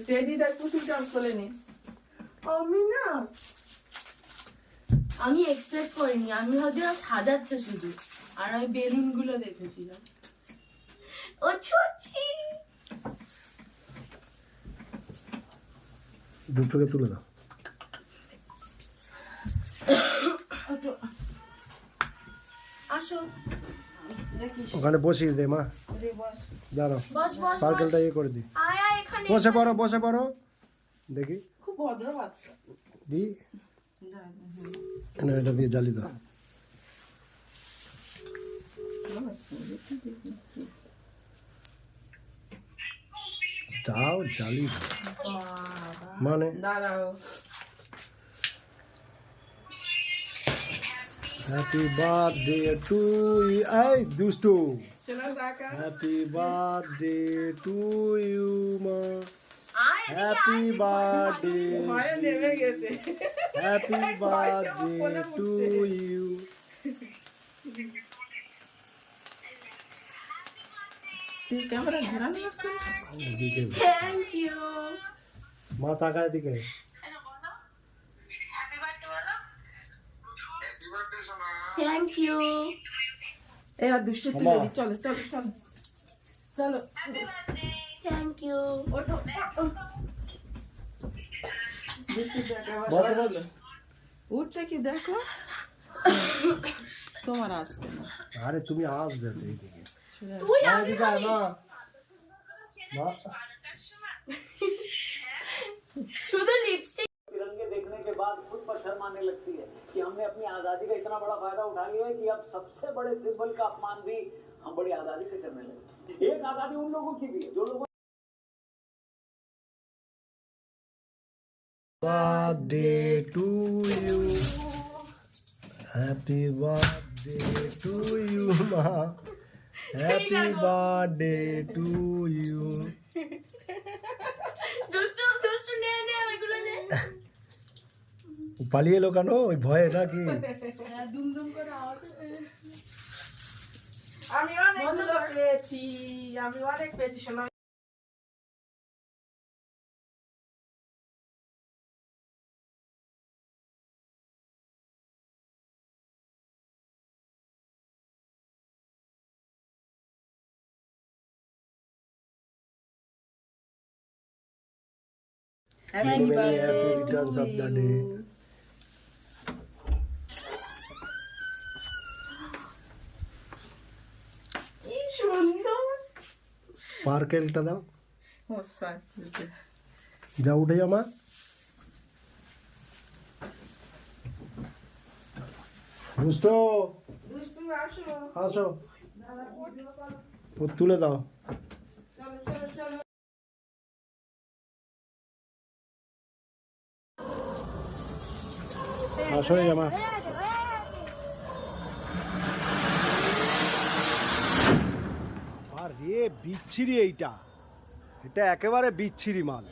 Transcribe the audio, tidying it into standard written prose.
টেডিটা পুতুলটা খুলে নি। আমি না, আমি এক্সপেক্ট করিনি, আমি ভাবছিলাম সাজাচ্ছে শুধু, আর আমি বেলুন গুলো দেখেছিলাম। ও ছুচি দুটোকে তুলে দাও। আসো দেখিস। ওখানে বসিয়ে দে মা, রে বস। দাঁড়াও বস বস স্পার্কেলটা ইয়ে করে দি। আয় আয় এখানে বসে পড়ো, বসে পড়ো, দেখি খুব ভদ্র বাচ্চা। দি না, এটা দিয়ে জ্বালি দাও। দাও জ্বালি দাও। মানে দাঁড়াও। Happy birthday to you. এই দুষ্টু, শোনা দেখা। হ্যাপি বার্থডে টু ইউ মা, আয় হ্যাপি বার্থডে, ভয়ে নেমে গেছে। Happy birthday to you. তুই ক্যামেরা ঘোরানো হচ্ছে না? Thank you. মা তাকায় দিকে। Thank you. এবার দুষ্টু তুলে দি। চলো চলো চলো চলো। Thank you. ওঠো। দুষ্টু দেখা। বসে বসে। উঠছে কি দেখো। তোমার আসতে না। আরে তুমি আসবে তো এইদিকে। তুই মা আগে এদিকে আয় মা। মা শুধু লিপস্টিক। तिरंगे देखने के बाद खुद पर शर्म आने लगती है कि हमने अपनी आजादी का इतना बड़ा फायदा उठा लिया है कि अब सबसे बड़े सिंबल का अपमान भी हम बड़ी आजादी से करने लगे। एक आजादी उन लोगों की भी है जो लोगों birthday to you, happy birthday to you ma, happy birthday to you. দুষ্টু দুষ্টু নে নে ওইগুলো নে। পালিয়ে এলো কেন? ওই ভয়ে নাকি? হ্যাঁ দুম দুম করে আওয়াজ। আমি অনেকগুলো পেয়েছি। আমি অনেক পেয়েছি শোনা। Many many happy returns of the day. কি সুন্দর। স্পার্কেলটা দাও। ও স্যার। যা উঠে যা মা। দুষ্ট দুষ্টু আসো। আসো, ও তুলে দাও। চলো চলো চলো। আসো এই মা। আরে বিচ্ছিরি এইটা, এটা একেবারে বিচ্ছিরি মাল।